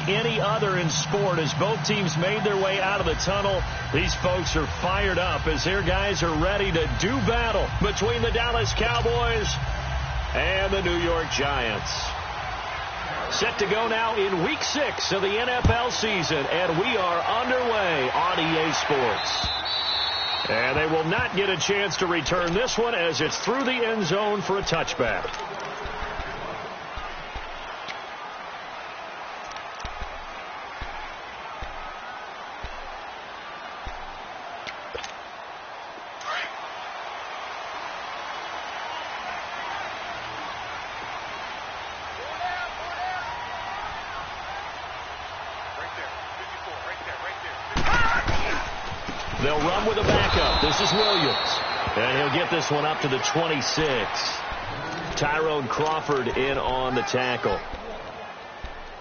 any other in sport. As both teams made their way out of the tunnel, these folks are fired up as their guys are ready to do battle between the Dallas Cowboys and the New York Giants. Set to go now in Week 6 of the NFL season, and we are underway on EA Sports. And they will not get a chance to return this one as it's through the end zone for a touchback. They'll run with a backup. This is Williams. And he'll get this one up to the 26. Tyrone Crawford in on the tackle.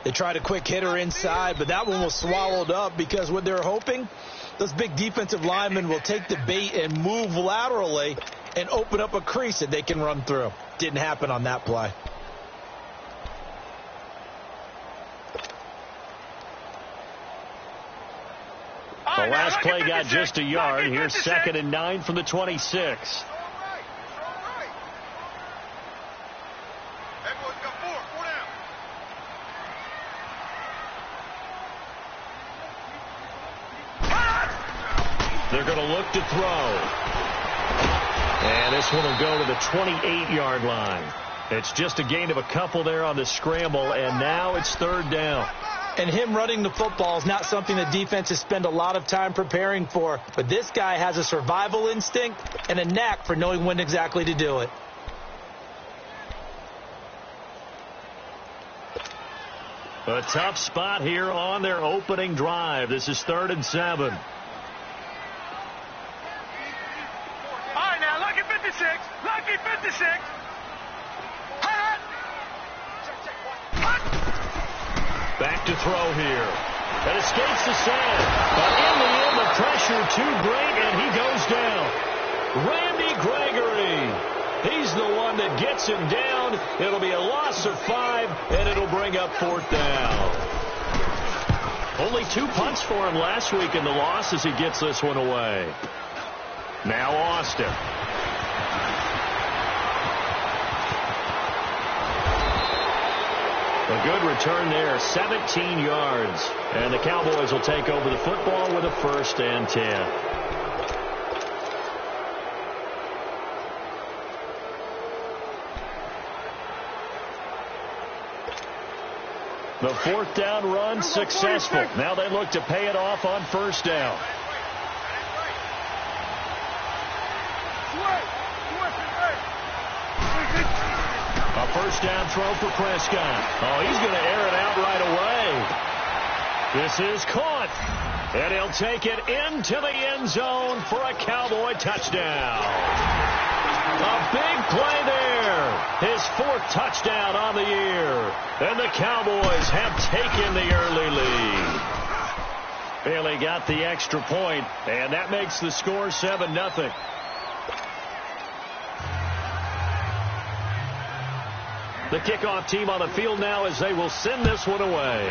They tried a quick hitter inside, but that one was swallowed up because what they're hoping, those big defensive linemen will take the bait and move laterally and open up a crease that they can run through. Didn't happen on that play. The last play got just a yard. Here's 2nd and 9 from the 26. They're going to look to throw. And this one will go to the 28-yard line. It's just a gain of a couple there on the scramble, and now it's 3rd down. And him running the football is not something that defenses spend a lot of time preparing for. But this guy has a survival instinct and a knack for knowing when exactly to do it. A tough spot here on their opening drive. This is 3rd and 7. All right, now, lucky 56. Lucky 56. Back to throw here. That escapes the sand. But in the end, the pressure too great, and he goes down. Randy Gregory. He's the one that gets him down. It'll be a loss of 5, and it'll bring up 4th down. Only 2 punts for him last week in the loss as he gets this one away. Now Austin. A good return there, 17 yards. And the Cowboys will take over the football with a 1st and 10. The 4th down run successful. Now they look to pay it off on 1st down. A 1st down throw for Prescott. Oh, he's going to air it out right away. This is caught. And he'll take it into the end zone for a Cowboy touchdown. A big play there. His 4th touchdown on the year. And the Cowboys have taken the early lead. Bailey got the extra point, and that makes the score 7-0. The kickoff team on the field now as they will send this one away.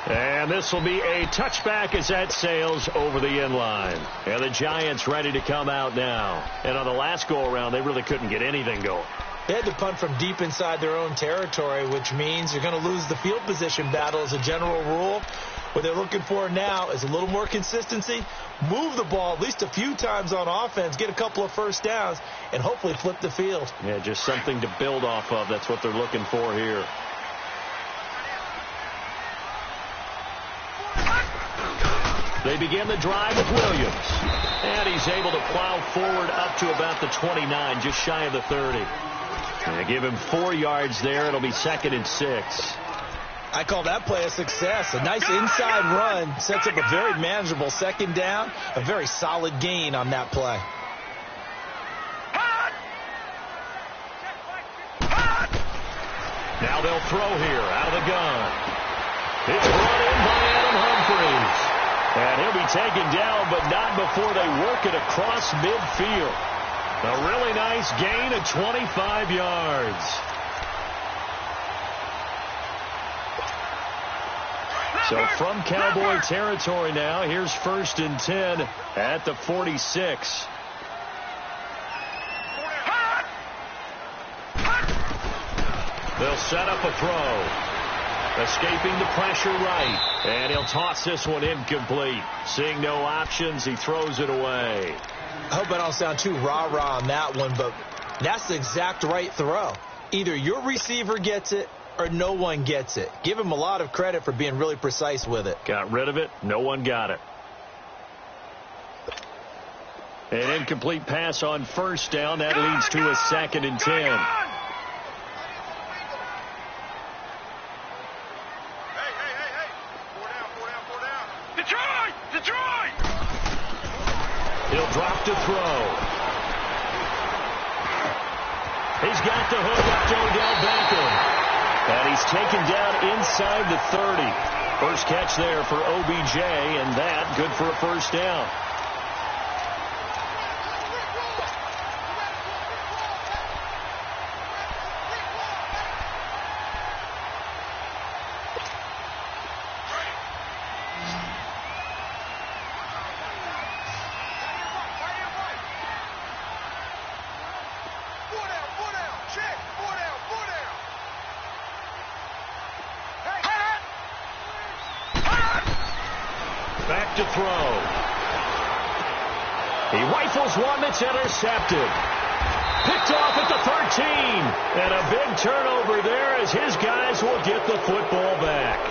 And this will be a touchback as that sails over the end line. And the Giants ready to come out now. And on the last go-around, they really couldn't get anything going. They had to punt from deep inside their own territory, which means you're going to lose the field position battle as a general rule. What they're looking for now is a little more consistency, move the ball at least a few times on offense, get a couple of 1st downs, and hopefully flip the field. Yeah, just something to build off of. That's what they're looking for here. They begin the drive with Williams. And he's able to plow forward up to about the 29, just shy of the 30. And they give him 4 yards there. It'll be 2nd and 6. I call that play a success. A nice inside run sets up a very manageable 2nd down. A very solid gain on that play. Now they'll throw here out of the gun. It's brought in by Adam Humphries. And he'll be taken down, but not before they work it across midfield. A really nice gain of 25 yards. So from Cowboy territory now, here's 1st and 10 at the 46. They'll set up a throw. Escaping the pressure right. And he'll toss this one incomplete. Seeing no options, he throws it away. I hope I don't sound too rah-rah on that one, but that's the exact right throw. Either your receiver gets it or no one gets it. Give him a lot of credit for being really precise with it. Got rid of it. No one got it. An incomplete pass on 1st down. That leads to a 2nd and 10. He'll drop to throw. He's got the hook up to Odell Beckham. And he's taken down inside the 30. First catch there for OBJ, and that good for a 1st down. Back to throw. He rifles one that's intercepted. Picked off at the 13. And a big turnover there as his guys will get the football back.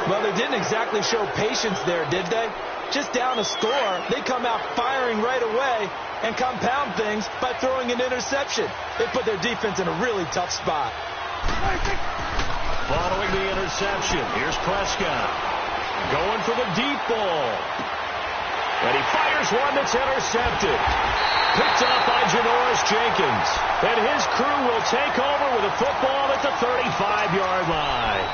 Well, they didn't exactly show patience there, did they? Just down a score, they come out firing right away and compound things by throwing an interception. They put their defense in a really tough spot. Following the interception, here's Prescott. Going for the deep ball. And he fires one that's intercepted. Picked off by Janoris Jenkins. And his crew will take over with a football at the 35-yard line.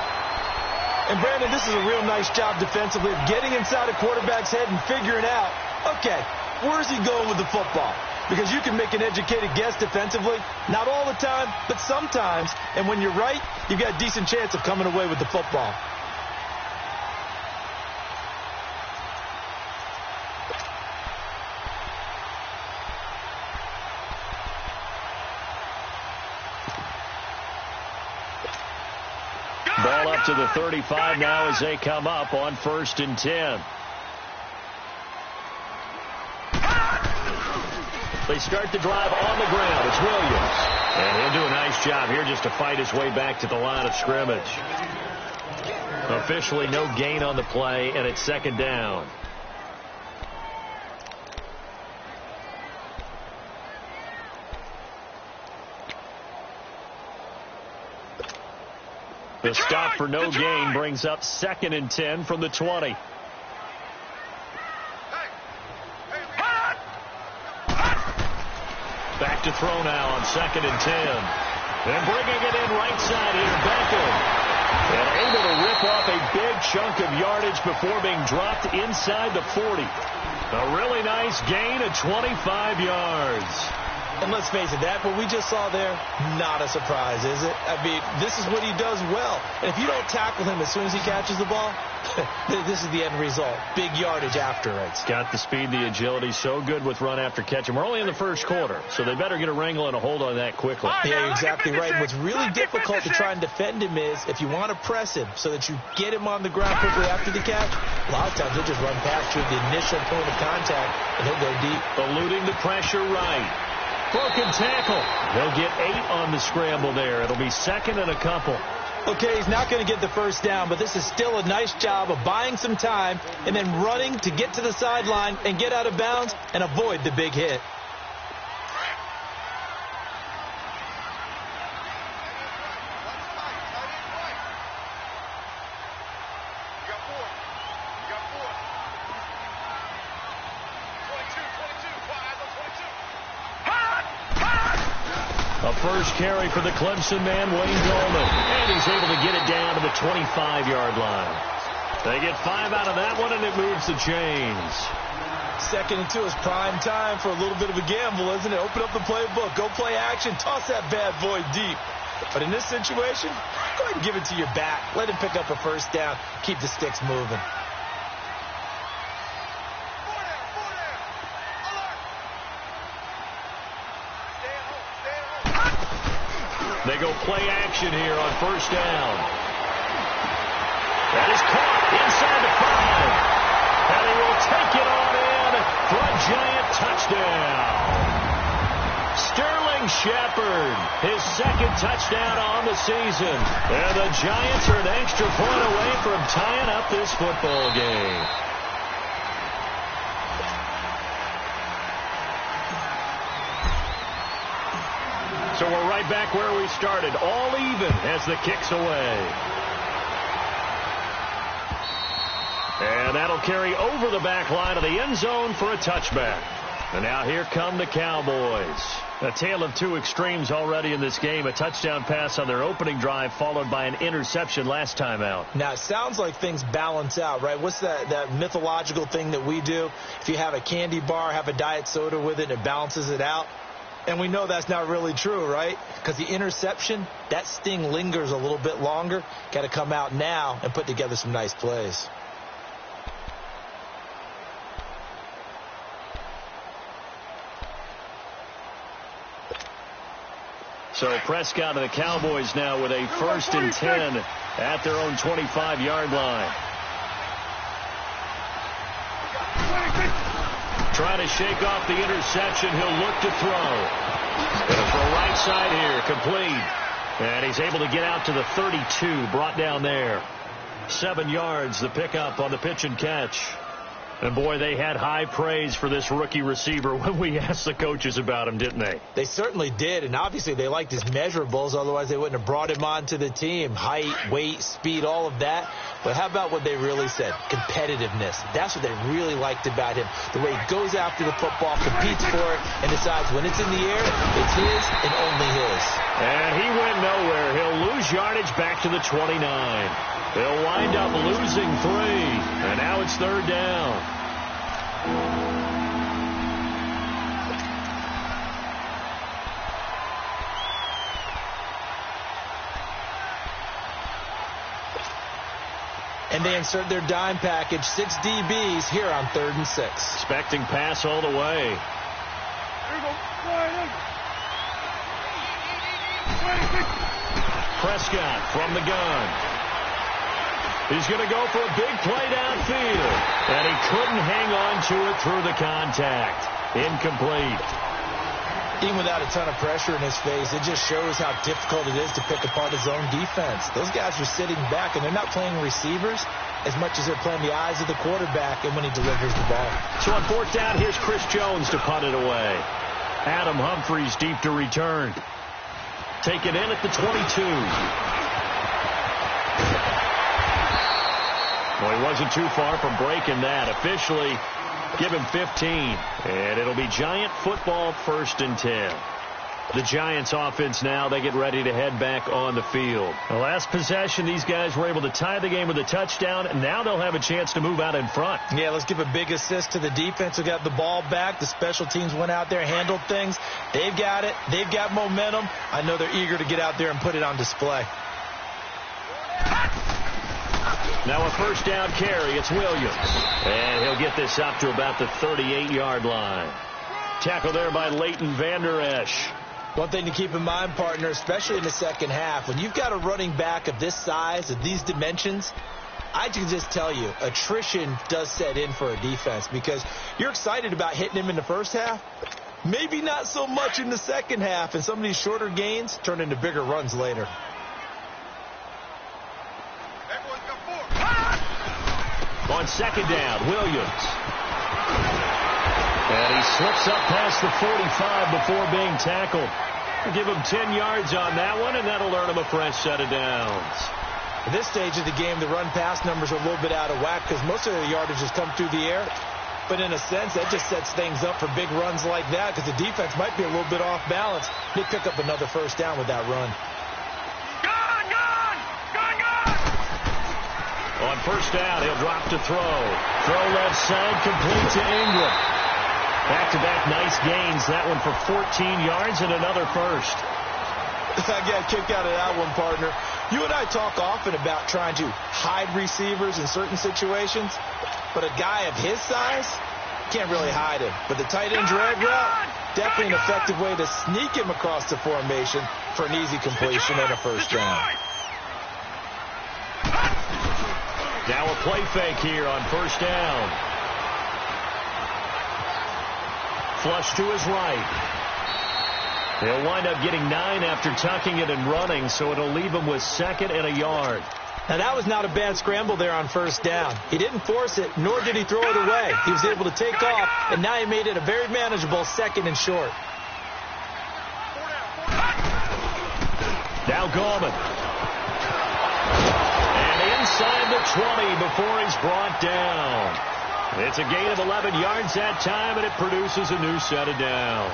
And, Brandon, this is a real nice job defensively of getting inside a quarterback's head and figuring out, okay, where's he going with the football? Because you can make an educated guess defensively. Not all the time, but sometimes. And when you're right, you've got a decent chance of coming away with the football. Ball up to the 35 now as they come up on 1st and 10. They start the drive on the ground. It's Williams. And he'll do a nice job here just to fight his way back to the line of scrimmage. Officially no gain on the play, and it's 2nd down. The stop for no gain brings up 2nd and 10 from the 20. Back to throw now on 2nd and 10. And bringing it in right side here, Beckham. And able to rip off a big chunk of yardage before being dropped inside the 40. A really nice gain of 25 yards. And let's face it, that what we just saw there, not a surprise, is it? I mean, this is what he does well. And if you don't tackle him as soon as he catches the ball, this is the end result. Big yardage after it. It's got the speed, the agility, so good with run after catch. And we're only in the 1st quarter, so they better get a wrangle and a hold on that quickly. Yeah, you're exactly right. And what's really difficult to try and defend him is if you want to press him so that you get him on the ground quickly after the catch, a lot of times he'll just run past you at the initial point of contact, and he'll go deep. Eluding the pressure right. Broken tackle. They'll get 8 on the scramble there. It'll be 2nd and a couple. Okay, he's not going to get the 1st down, but this is still a nice job of buying some time and then running to get to the sideline and get out of bounds and avoid the big hit. A first carry for the Clemson man, Wayne Dolman. And he's able to get it down to the 25-yard line. They get 5 out of that one, and it moves the chains. 2nd and 2 is prime time for a little bit of a gamble, isn't it? Open up the playbook. Go play action. Toss that bad boy deep. But in this situation, go ahead and give it to your back. Let him pick up a first down. Keep the sticks moving. They go play action here on first down. That is caught inside the 5. And he will take it on in for a Giant touchdown. Sterling Shepard, his second touchdown on the season. And the Giants are an extra point away from tying up this football game. So we're right back where we started, all even as the kick's away. And that'll carry over the back line of the end zone for a touchback. And now here come the Cowboys. A tale of two extremes already in this game. A touchdown pass on their opening drive followed by an interception last time out. Now, it sounds like things balance out, right? What's that mythological thing that we do? If you have a candy bar, have a diet soda with it, it balances it out. And we know that's not really true, right? Because the interception, that sting lingers a little bit longer. Got to come out now and put together some nice plays. So Prescott and the Cowboys now with a 1st and 10 at their own 25-yard line. Trying to shake off the interception. He'll look to throw. Going to throw right side here. Complete. And he's able to get out to the 32. Brought down there. 7 yards, the pickup on the pitch and catch. And, boy, they had high praise for this rookie receiver when we asked the coaches about him, didn't they? They certainly did, and obviously they liked his measurables. Otherwise, they wouldn't have brought him onto the team. Height, weight, speed, all of that. But how about what they really said? Competitiveness. That's what they really liked about him. The way he goes after the football, competes for it, and decides when it's in the air, it's his and only his. And he went nowhere. He'll lose yardage back to the 29. They'll wind up losing 3. And now it's 3rd down. And they insert their dime package, 6 DBs here on 3rd and 6. Expecting pass all the way. Here we go. Prescott from the gun. He's going to go for a big play downfield. And he couldn't hang on to it through the contact. Incomplete. Even without a ton of pressure in his face, it just shows how difficult it is to pick apart his own defense. Those guys are sitting back, and they're not playing receivers as much as they're playing the eyes of the quarterback and when he delivers the ball. So on 4th down, here's Chris Jones to punt it away. Adam Humphries deep to return. Take it in at the 22. Well, he wasn't too far from breaking that. Officially, give him 15. And it'll be Giant football, 1st and 10. The Giants offense now, they get ready to head back on the field. The last possession, these guys were able to tie the game with a touchdown, and now they'll have a chance to move out in front. Yeah, let's give a big assist to the defense who got the ball back. The special teams went out there, handled things. They've got it. They've got momentum. I know they're eager to get out there and put it on display. Now a 1st down carry. It's Williams. And he'll get this up to about the 38-yard line. Tackle there by Leighton Vander Esch. One thing to keep in mind, partner, especially in the second half, when you've got a running back of this size, of these dimensions, I can just tell you, attrition does set in for a defense because you're excited about hitting him in the first half. Maybe not so much in the second half, and some of these shorter gains turn into bigger runs later. On 2nd down, Williams. And he slips up past the 45 before being tackled. We'll give him 10 yards on that one, and that'll earn him a fresh set of downs. At this stage of the game, the run-pass numbers are a little bit out of whack because most of the yardage has come through the air. But in a sense, that just sets things up for big runs like that because the defense might be a little bit off balance. They pick up another 1st down with that run. On 1st down, he'll drop to throw. Throw left side, complete to Ingram. Back-to-back nice gains. That one for 14 yards and another 1st. I got a kick out of that one, partner. You and I talk often about trying to hide receivers in certain situations, but a guy of his size can't really hide him. But the tight end drag route, definitely an effective way to sneak him across the formation for an easy completion and a first down. Now a play fake here on first down. Flush to his right. He'll wind up getting 9 after tucking it and running, so it'll leave him with 2nd and a yard. Now, that was not a bad scramble there on first down. He didn't force it, nor did he throw it away. He was able to take off, and now he made it a very manageable 2nd and short. Now Gorman. And inside the 20 before he's brought down. It's a gain of 11 yards that time, and it produces a new set of downs.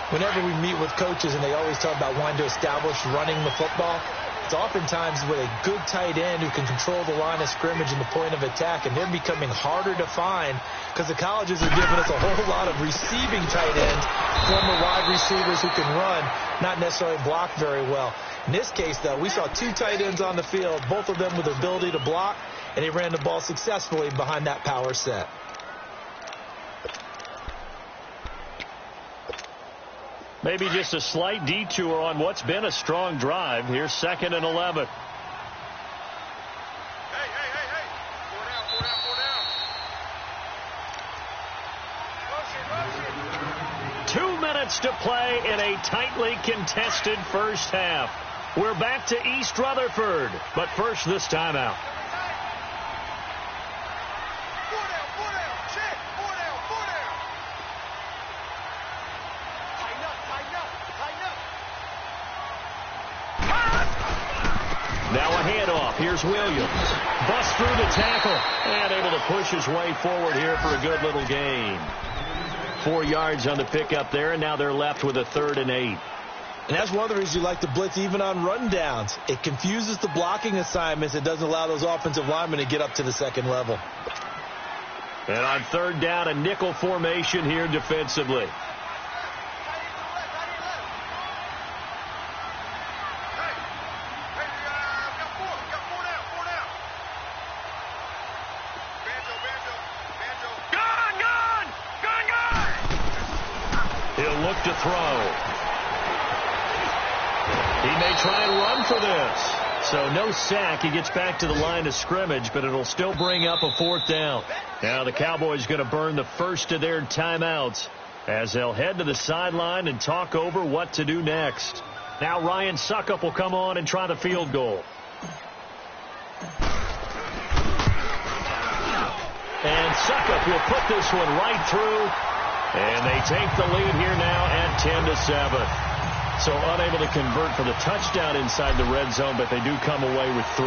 Whenever we meet with coaches and they always talk about wanting to establish running the football, it's oftentimes with a good tight end who can control the line of scrimmage and the point of attack, and they're becoming harder to find because the colleges are giving us a whole lot of receiving tight ends, former wide receivers who can run, not necessarily block very well. In this case, though, we saw 2 tight ends on the field, both of them with the ability to block, and they ran the ball successfully behind that power set. Maybe just a slight detour on what's been a strong drive. Here's 2nd and 11. Hey. 4 down. 2 minutes to play in a tightly contested first half. We're back to East Rutherford, but first this timeout. 4 down. Check. 4 down. Tighten up. Now a handoff. Here's Williams. Busts through the tackle and able to push his way forward here for a good little gain. 4 yards on the pickup there, and now they're left with a 3rd and 8. And that's one of the reasons you like to blitz even on rundowns. It confuses the blocking assignments. It doesn't allow those offensive linemen to get up to the 2nd level. And on 3rd down, a nickel formation here defensively. He'll look to throw. He may try and run for this. So no sack. He gets back to the line of scrimmage, but it'll still bring up a 4th down. Now the Cowboys going to burn the first of their timeouts as they'll head to the sideline and talk over what to do next. Now Ryan Suckup will come on and try the field goal. And Suckup will put this one right through. And they take the lead here now at 10-7. So unable to convert for the touchdown inside the red zone, but they do come away with 3.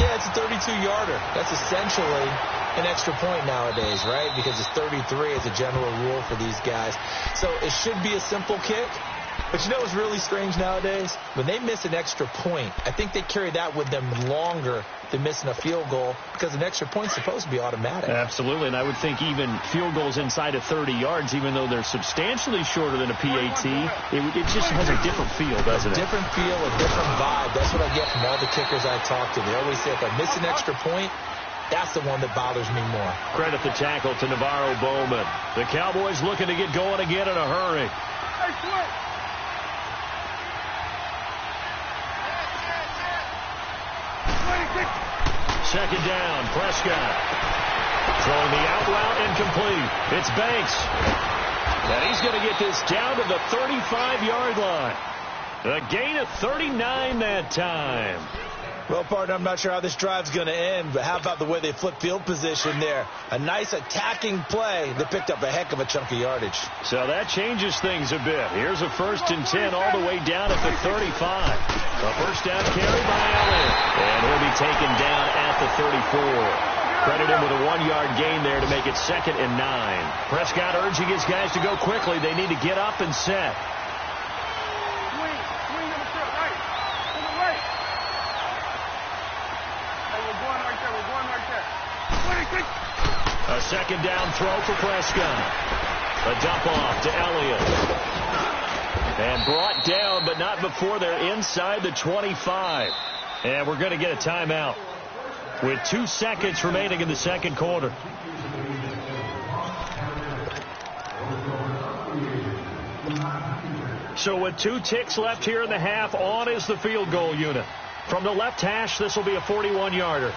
Yeah, it's a 32-yarder. That's essentially an extra point nowadays, right? Because it's 33 as a general rule for these guys. So it should be a simple kick. But you know what's really strange nowadays? When they miss an extra point, I think they carry that with them longer than missing a field goal because an extra point's supposed to be automatic. Absolutely, and I would think even field goals inside of 30 yards, even though they're substantially shorter than a PAT, it just has a different feel, doesn't it? A different feel, a different vibe. That's what I get from all the kickers I talk to. They always say if I miss an extra point, that's the one that bothers me more. Credit the tackle to Navarro Bowman. The Cowboys looking to get going again in a hurry. Second down, Prescott. Throwing the out route incomplete. It's Banks. And he's going to get this down to the 35-yard line. A gain of 39 that time. Well, partner, I'm not sure how this drive's going to end, but how about the way they flip field position there? A nice attacking play that picked up a heck of a chunk of yardage. So that changes things a bit. Here's a 1st and 10 all the way down at the 35. A first down carry by Elliott. And he'll be taken down at the 34. Credit him with a 1-yard gain there to make it 2nd and 9. Prescott urging his guys to go quickly. They need to get up and set. A second down throw for Prescott. A dump off to Elliott. And brought down, but not before they're inside the 25. And we're going to get a timeout with 2 seconds remaining in the second quarter. So with 2 ticks left here in the half, on is the field goal unit. From the left hash, this will be a 41-yarder.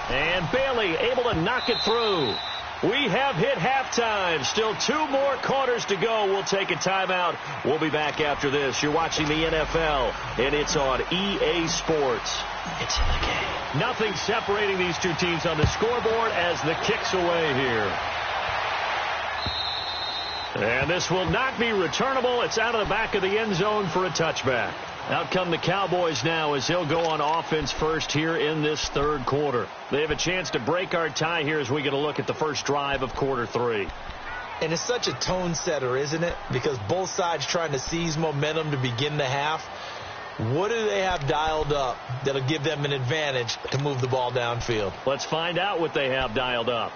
And Bailey able to knock it through. We have hit halftime. Still 2 more quarters to go. We'll take a timeout. We'll be back after this. You're watching the NFL, and it's on EA Sports. It's in the game. Nothing separating these 2 teams on the scoreboard as the kick's away here. And this will not be returnable. It's out of the back of the end zone for a touchback. Out come the Cowboys now as they'll go on offense first here in this third quarter. They have a chance to break our tie here as we get a look at the first drive of quarter 3. And it's such a tone setter, isn't it? Because both sides trying to seize momentum to begin the half. What do they have dialed up that'll give them an advantage to move the ball downfield? Let's find out what they have dialed up.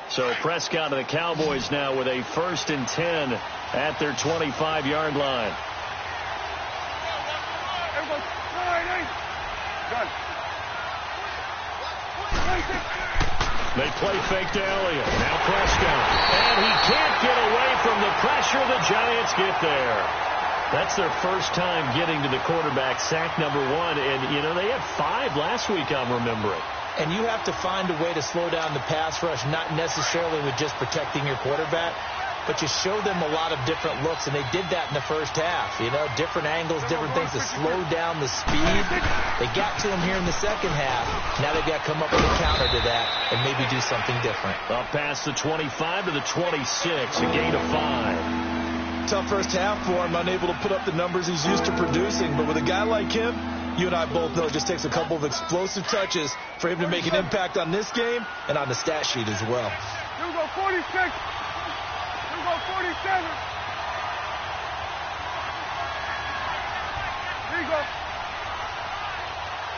So Prescott and the Cowboys now with a 1st and 10 at their 25-yard line. They play fake to Elliott. Now Prescott. And he can't get away from the pressure. The Giants get there. That's their first time getting to the quarterback, sack number 1. And, you know, they had 5 last week, I'm remembering. And you have to find a way to slow down the pass rush, not necessarily with just protecting your quarterback, but you show them a lot of different looks, and they did that in the first half. You know, different angles, different things to slow down the speed. They got to him here in the second half. Now they've got to come up with a counter to that and maybe do something different. Up past the 25 to the 26, a gain of 5. Tough first half for him, unable to put up the numbers he's used to producing, but with a guy like him, you and I both know it just takes a couple of explosive touches for him to make an impact on this game and on the stat sheet as well. You go 46. You go 47. Here you go.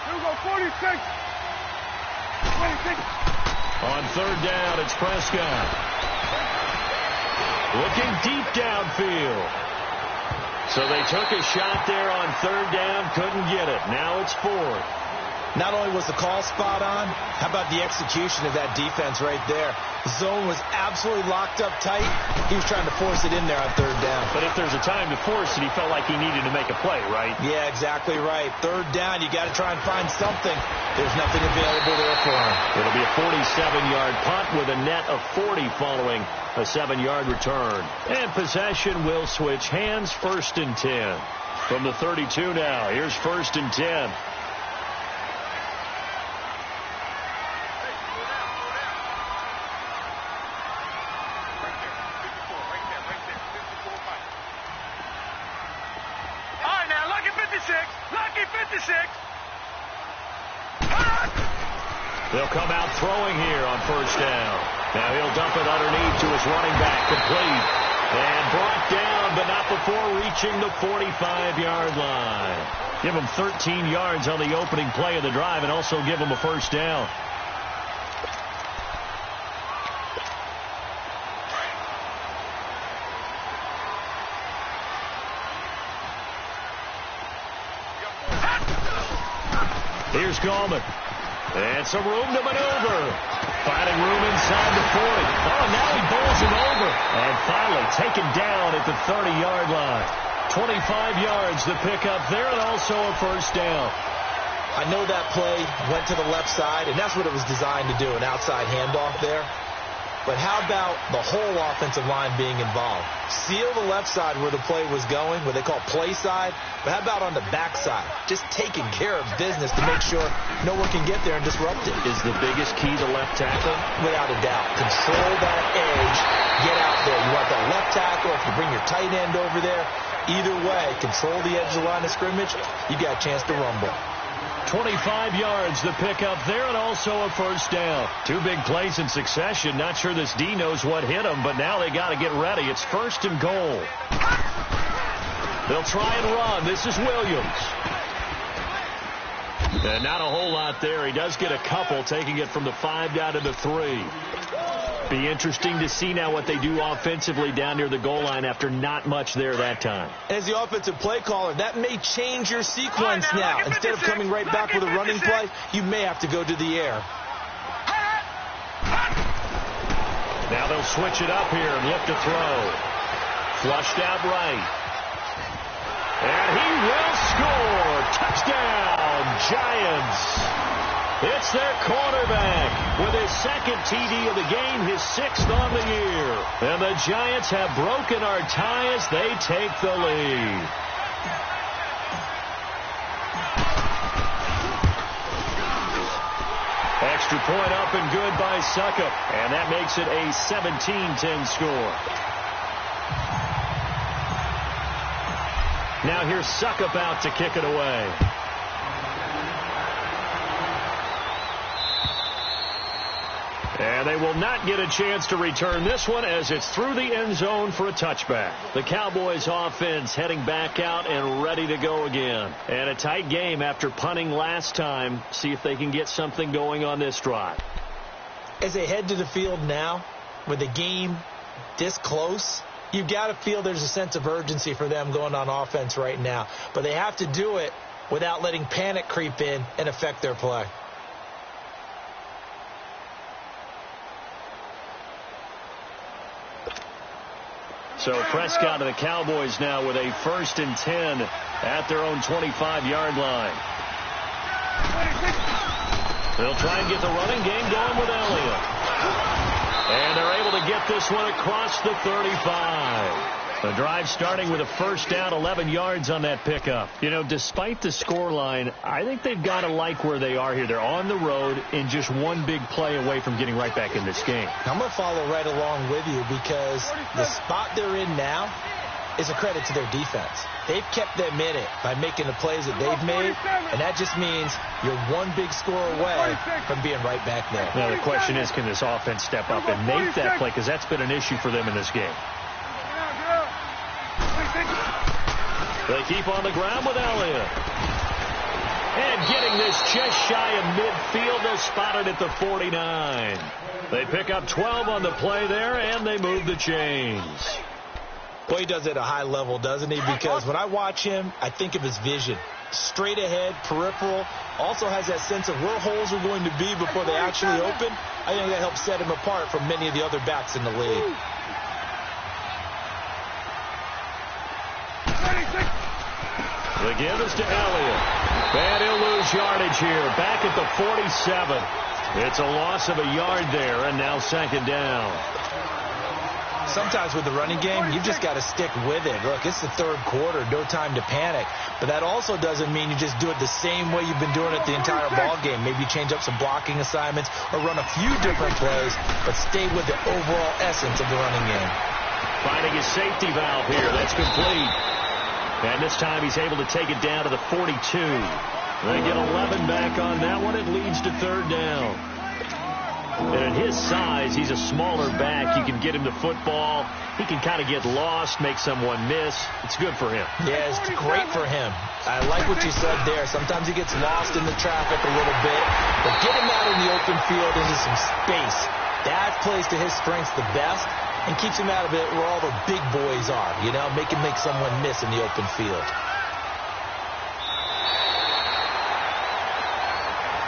You go 46. 26. On third down, it's Prescott. Looking deep downfield. So they took a shot there on third down, couldn't get it. Now it's 4th. Not only was the call spot on, how about the execution of that defense right there? The zone was absolutely locked up tight. He was trying to force it in there on third down. But if there's a time to force it, he felt like he needed to make a play, right? Yeah, exactly right. Third down, you got to try and find something. There's nothing available there for him. It'll be a 47-yard punt with a net of 40 following a 7-yard return. And possession will switch hands, 1st and 10. From the 32 now, here's 1st and 10. They'll come out throwing here on first down. Now he'll dump it underneath to his running back, complete. And brought down, but not before reaching the 45-yard line. Give him 13 yards on the opening play of the drive and also give him a first down. Here's Gallman. And some room to maneuver. Finding room inside the 40. Oh, now he bowls him over. And finally taken down at the 30-yard line. 25 yards the pickup there and also a first down. I know that play went to the left side, and that's what it was designed to do, an outside handoff there. But how about the whole offensive line being involved? Seal the left side where the play was going, what they call play side. But how about on the back side? Just taking care of business to make sure no one can get there and disrupt it. Is the biggest key to left tackle? Without a doubt. Control that edge. Get out there. You want that left tackle. If you bring your tight end over there, either way, control the edge of the line of scrimmage, you got a chance to rumble. 25 yards the pickup there and also a first down. 2 big plays in succession. Not sure this D knows what hit him, but now they got to get ready. It's 1st and goal. They'll try and run. This is Williams. And not a whole lot there. He does get a couple, taking it from the 5 down to the 3. Be interesting to see now what they do offensively down near the goal line after not much there that time. As the offensive play caller, that may change your sequence now. Instead of coming right back with a running play, you may have to go to the air. Now they'll switch it up here and look to throw. Flushed out right. And he will score. Touchdown, Giants. It's their quarterback with his second TD of the game, his 6th on the year. And the Giants have broken our tie as they take the lead. Extra point up and good by Suckup. And that makes it a 17-10 score. Now here's Suckup out to kick it away. And they will not get a chance to return this one as it's through the end zone for a touchback. The Cowboys offense heading back out and ready to go again. And a tight game after punting last time. See if they can get something going on this drive. As they head to the field now, with the game this close, you've got to feel there's a sense of urgency for them going on offense right now. But they have to do it without letting panic creep in and affect their play. So Prescott and the Cowboys now with a 1st and 10 at their own 25-yard line. They'll try and get the running game going with Elliott. And they're able to get this one across the 35. The drive starting with a 1st down, 11 yards on that pickup. You know, despite the scoreline, I think they've got to like where they are here. They're on the road and just one big play away from getting right back in this game. I'm going to follow right along with you because the spot they're in now is a credit to their defense. They've kept them in it by making the plays that they've made, and that just means you're one big score away from being right back there. Now the question is, can this offense step up and make that play? Because that's been an issue for them in this game. They keep on the ground with Elliott. And getting this just shy of midfield. They're spotted at the 49. They pick up 12 on the play there, and they move the chains. Well, he does it at a high level, doesn't he? Because when I watch him, I think of his vision. Straight ahead, peripheral. Also has that sense of where holes are going to be before they actually open. I think that helps set him apart from many of the other backs in the league. The give is to Elliott. And he'll lose yardage here. Back at the 47. It's a loss of a yard there, and now 2nd down. Sometimes with the running game, you've just got to stick with it. Look, it's the 3rd quarter, no time to panic. But that also doesn't mean you just do it the same way you've been doing it the entire ball game. Maybe change up some blocking assignments or run a few different plays, but stay with the overall essence of the running game. Finding his safety valve here. That's complete. And this time he's able to take it down to the 42. They get 11 back on that one. It leads to 3rd down. And at his size, he's a smaller back. You can get him the football. He can kind of get lost, make someone miss. It's good for him. Yeah, it's great for him. I like what you said there. Sometimes he gets lost in the traffic a little bit. But get him out in the open field into some space. That plays to his strengths the best and keeps him out of it where all the big boys are. You know, make someone miss in the open field.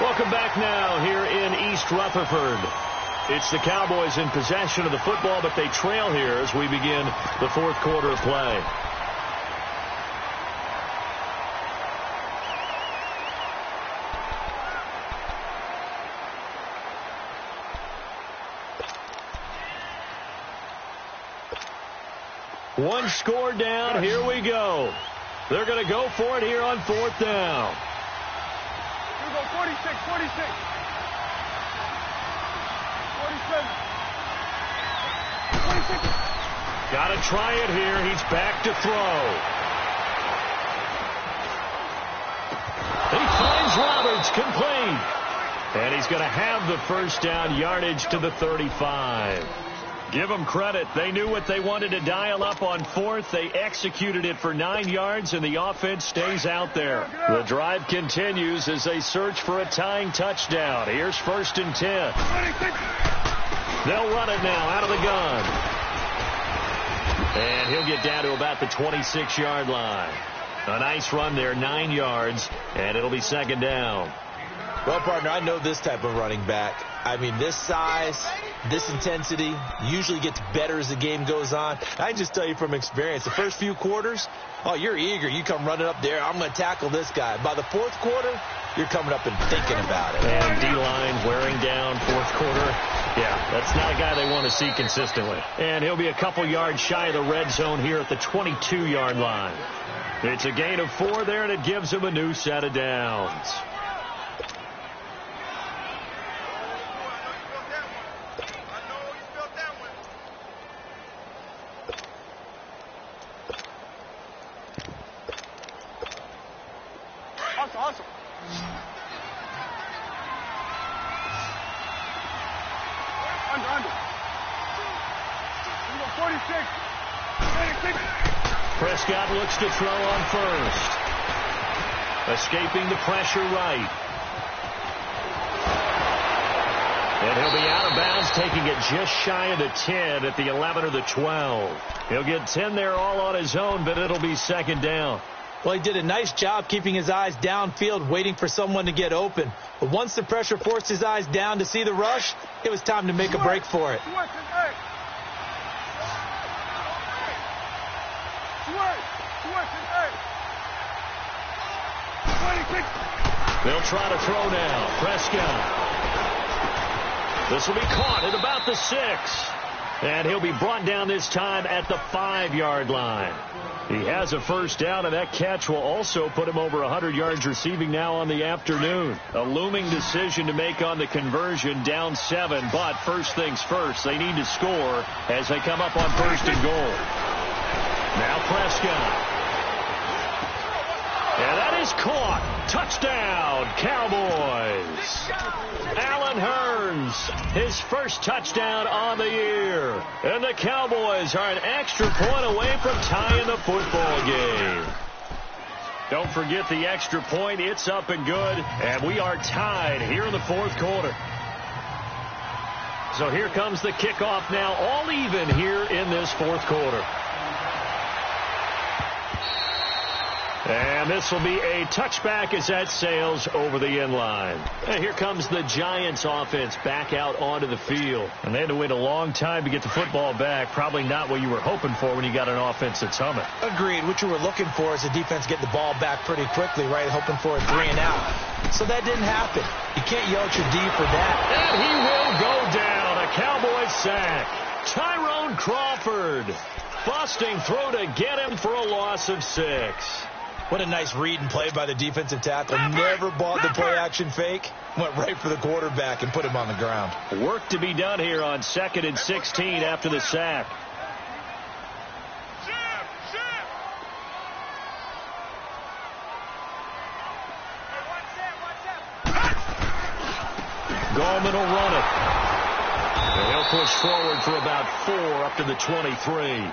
Welcome back now here in East Rutherford. It's the Cowboys in possession of the football, but they trail here as we begin the 4th quarter of play. One score down. Here we go. They're going to go for it here on 4th down. 46, 46. 47. 46. Got to try it here. He's back to throw. He finds Roberts complete. And he's going to have the 1st down, yardage to the 35. Give them credit. They knew what they wanted to dial up on fourth. They executed it for 9 yards, and the offense stays out there. The drive continues as they search for a tying touchdown. Here's 1st and 10. They'll run it now out of the gun. And he'll get down to about the 26-yard line. A nice run there, 9 yards, and it'll be 2nd down. Well, partner, I know this type of running back. I mean, this size, this intensity usually gets better as the game goes on. I just tell you from experience, the first few quarters, oh, you're eager. You come running up there, I'm going to tackle this guy. By the 4th quarter, you're coming up and thinking about it. And D-line wearing down 4th quarter. Yeah, that's not a guy they want to see consistently. And he'll be a couple yards shy of the red zone here at the 22-yard line. It's a gain of 4 there, and it gives him a new set of downs. Awesome. Under. 46. Prescott looks to throw on first. Escaping the pressure right. And he'll be out of bounds, taking it just shy of the 10 at the 11 or the 12. He'll get 10 there all on his own, but it'll be 2nd down. Well, he did a nice job keeping his eyes downfield, waiting for someone to get open. But once the pressure forced his eyes down to see the rush, it was time to make a break for it. They'll try to throw now. Prescott. This will be caught at about the 6. And he'll be brought down this time at the 5-yard line. He has a 1st down, and that catch will also put him over 100 yards receiving now on the afternoon. A looming decision to make on the conversion, down 7. But first things first, they need to score as they come up on 1st and goal. Now Prescott. And that is caught. Touchdown, Cowboys. Allen Hurns, his 1st touchdown on the year. And the Cowboys are an extra point away from tying the football game. Don't forget the extra point. It's up and good. And we are tied here in the 4th quarter. So here comes the kickoff now, all even here in this 4th quarter. And this will be a touchback as that sails over the end line. And here comes the Giants offense back out onto the field. And they had to wait a long time to get the football back. Probably not what you were hoping for when you got an offense that's humming. Agreed. What you were looking for is the defense getting the ball back pretty quickly, right? Hoping for a 3 and out. So that didn't happen. You can't yell at your D for that. And he will go down. A Cowboys sack. Tyrone Crawford. Busting through to get him for a loss of 6. What a nice read and play by the defensive tackle. Never bought the play-action fake. Went right for the quarterback and put him on the ground. Work to be done here on 2nd and 16 after the sack. Goldman will run it. And he'll push forward for about 4 up to the 23.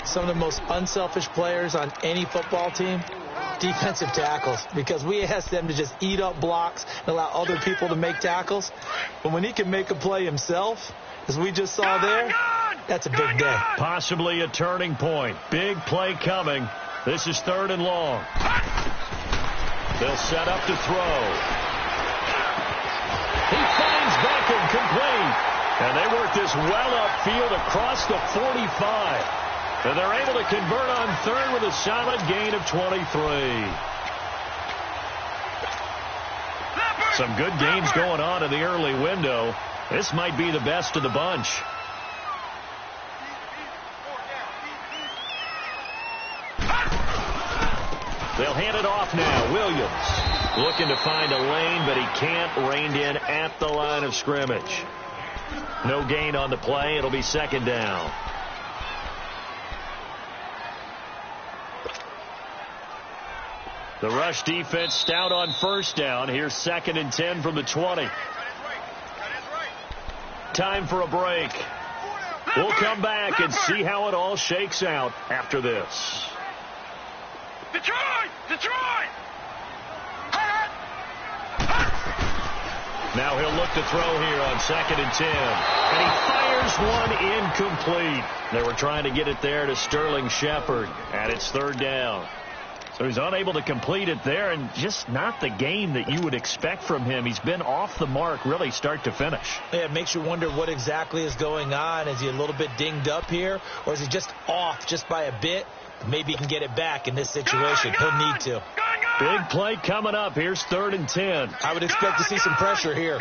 Some of the most unselfish players on any football team, defensive tackles, because we ask them to just eat up blocks and allow other people to make tackles. But when he can make a play himself, as we just saw there, that's a big day. Possibly a turning point. Big play coming. This is 3rd and long. They'll set up to throw. He finds Beckham complete. And they work this well upfield across the 45. And they're able to convert on 3rd with a solid gain of 23. Some good games going on in the early window. This might be the best of the bunch. They'll hand it off now. Williams looking to find a lane, but he can't. Reined in at the line of scrimmage. No gain on the play. It'll be 2nd down. The rush defense stout on 1st down. Here's 2nd and 10 from the 20. Time for a break. We'll come back and see how it all shakes out after this. Detroit! Detroit! Now he'll look to throw here on 2nd and 10. And he fires one incomplete. They were trying to get it there to Sterling Shepard. And it's 3rd down. So he's unable to complete it there, and just not the game that you would expect from him. He's been off the mark really start to finish. Yeah, it makes you wonder what exactly is going on. Is he a little bit dinged up here, or is he just off just by a bit? Maybe he can get it back in this situation. He'll need to. Big play coming up. Here's 3rd and 10. I would expect to see some pressure here.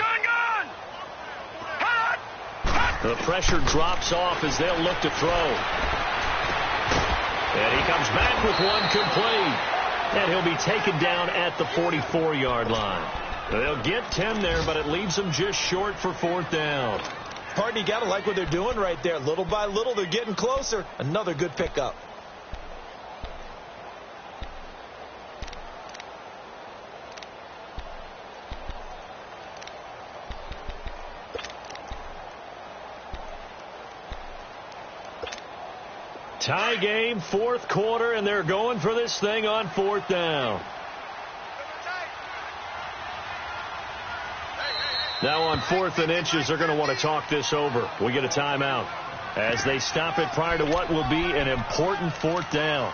The pressure drops off as they'll look to throw. And he comes back with one complete. And he'll be taken down at the 44-yard line. They'll get 10 there, but it leaves them just short for 4th down. Pardon, you got to like what they're doing right there. Little by little, they're getting closer. Another good pickup. Tie game, 4th quarter, and they're going for this thing on 4th down. Now on 4th and inches, they're going to want to talk this over. We get a timeout as they stop it prior to what will be an important 4th down.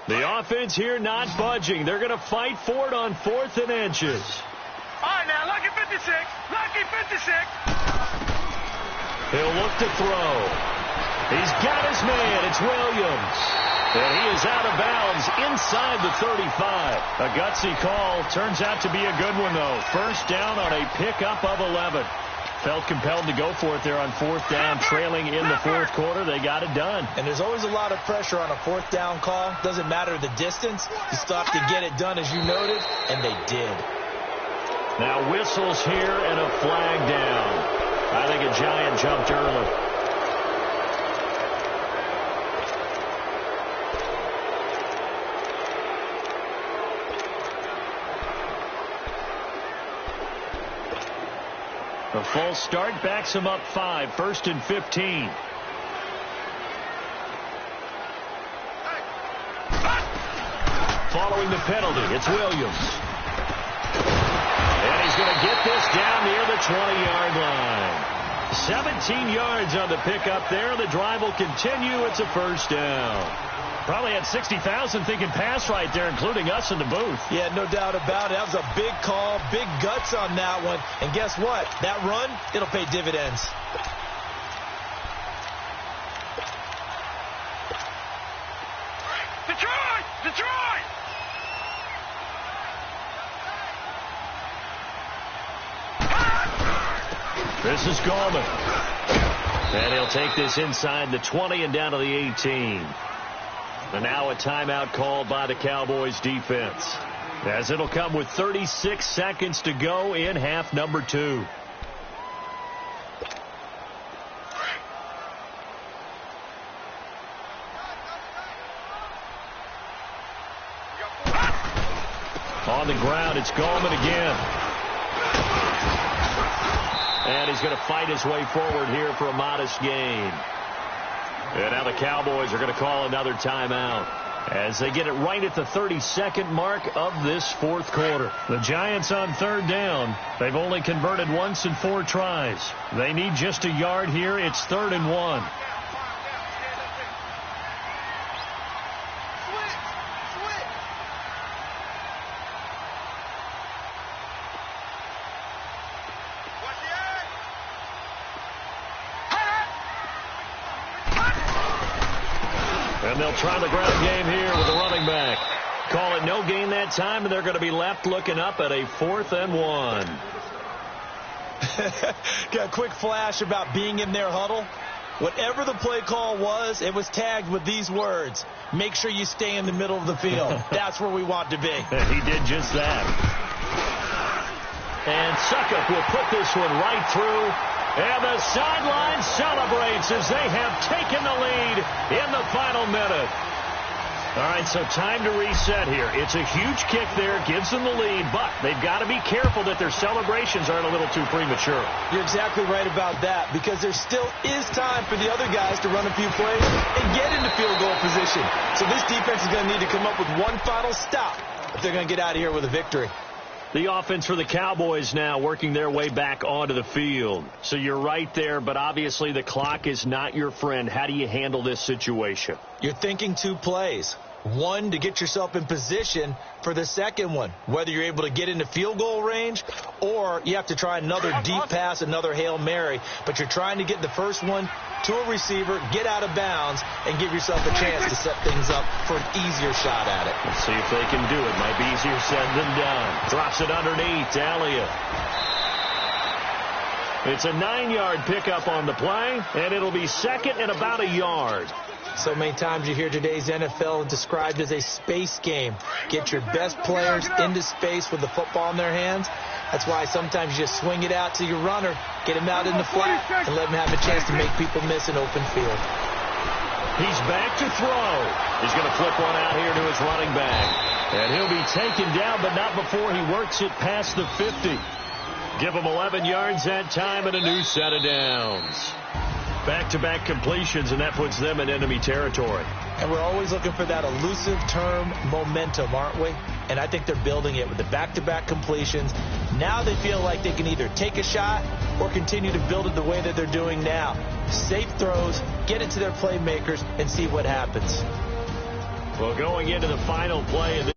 The offense here not budging. They're going to fight for it on 4th and inches. All right, now, lucky 56. Lucky 56. He'll look to throw. He's got his man. It's Williams. And he is out of bounds inside the 35. A gutsy call. Turns out to be a good one, though. 1st down on a pickup of 11. Felt compelled to go for it there on 4th down, trailing in the 4th quarter. They got it done. And there's always a lot of pressure on a 4th down call. Doesn't matter the distance. You still have to get it done, as you noted, and they did. Now whistles here and a flag down. I think a Giant jumped early. A false start backs him up 5. 1st and 15. Following the penalty, it's Williams. And he's going to get this down near the 20-yard line. 17 yards on the pickup there. The drive will continue. It's a 1st down. Probably had 60,000 thinking pass right there, including us in the booth. Yeah, no doubt about it. That was a big call, big guts on that one. And guess what? That run, it'll pay dividends. Detroit! Detroit! This is Gallman. And he'll take this inside the 20 and down to the 18. And now a timeout called by the Cowboys defense, as it'll come with 36 seconds to go in half number 2. On the ground, it's Gallman again. And he's going to fight his way forward here for a modest gain. And now the Cowboys are going to call another timeout as they get it right at the 32nd mark of this 4th quarter. The Giants on 3rd down. They've only converted once in 4 tries. They need just a yard here. It's 3rd and 1. And they'll try the ground game here with the running back. Call it no gain that time, and they're going to be left looking up at a 4th and 1. Got a quick flash about being in their huddle. Whatever the play call was, it was tagged with these words: make sure you stay in the middle of the field. That's where we want to be. He did just that. And Suckup will put this one right through. And the sideline celebrates as they have taken the lead in the final minute. All right, so time to reset here. It's a huge kick there, gives them the lead, but they've got to be careful that their celebrations aren't a little too premature. You're exactly right about that, because there still is time for the other guys to run a few plays and get into field goal position. So this defense is going to need to come up with one final stop if they're going to get out of here with a victory. The offense for the Cowboys now working their way back onto the field. So you're right there, but obviously the clock is not your friend. How do you handle this situation? You're thinking two plays. One, to get yourself in position for the second one, whether you're able to get into field goal range or you have to try another deep pass, another Hail Mary. But you're trying to get the first one to a receiver, get out of bounds, and give yourself a chance to set things up for an easier shot at it. Let's see if they can do it. Might be easier said than done. Drops it underneath. Elliott. It's a 9-yard pickup on the play, and it'll be second and about a yard. So many times you hear today's NFL described as a space game. Get your best players into space with the football in their hands. That's why sometimes you just swing it out to your runner, get him out in the flat, and let him have a chance to make people miss an open field. He's back to throw. He's going to flip one out here to his running back. And he'll be taken down, but not before he works it past the 50. Give him 11 yards that time and a new set of downs. Back-to-back completions, and that puts them in enemy territory. And we're always looking for that elusive term momentum, aren't we? And I think they're building it with the back-to-back completions. Now they feel like they can either take a shot or continue to build it the way that they're doing now. Safe throws, get it to their playmakers, and see what happens. Well, going into the final play of